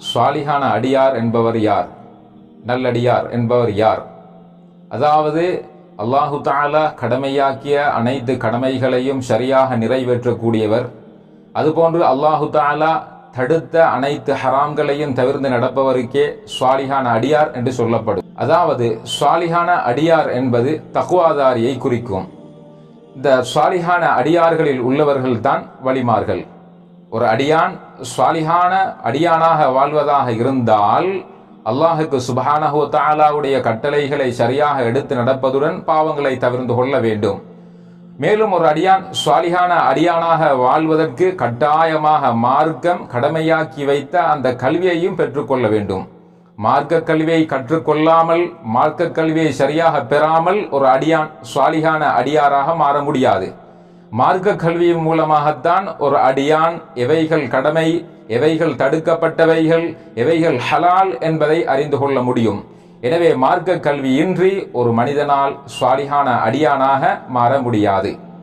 ஸ்வாலிஹான அடியார் என்பவர் யார்? நல்லடியார் என்பவர் யார்? அதாவது அல்லாஹு தஆலா கடமையாக்கிய அனைத்து கடமைகளையும் சரியாக நிறைவேற்றக்கூடியவர். அதுபோன்று அல்லாஹு தஆலா தடுத்த அனைத்து ஹராம்களையும் தவிர்த்து நடப்பவருக்கே ஸ்வாலிஹான அடியார் என்று சொல்லப்படும். அதாவது ஸ்வாலிஹான அடியார் என்பது தக்வாதாரியை குறிக்கும். இந்த ஸ்வாலிஹான அடியார்களில் உள்ளவர்கள் தான் வலிமார்கள். ஒரு அடியான் ஸ்வாலிஹான அடியானாக வாழ்வதாக இருந்தால் அல்லாஹுக்கு சுப்ஹானஹு வ தஆலாவுடைய கட்டளைகளை சரியாக எடுத்து நடப்பதுடன் பாவங்களை தவிர்த்து கொள்ள வேண்டும். மேலும் ஒரு அடியான் ஸ்வாலிஹான அடியானாக வாழ்வதற்கு கட்டாயமாக மார்க்கம் கடமையாக்கி வைத்த அந்த கல்வியையும் பெற்றுக்கொள்ள வேண்டும். மார்க்க கல்வியை கற்றுக்கொள்ளாமல், மார்க்க கல்வியை சரியாக பெறாமல் ஒரு அடியான் ஸ்வாலிஹான அடியாராக மாற முடியாது. மார்க்க கல்வியின் மூலமாகத்தான் ஒரு அடியான் எவைகள் கடமை, எவைகள் தடுக்கப்பட்டவைகள், எவைகள் ஹலால் என்பதை அறிந்து கொள்ள முடியும். எனவே மார்க்க கல்வியின்றி ஒரு மனிதனால் ஸ்வாலிஹான அடியானாக மாற முடியாது.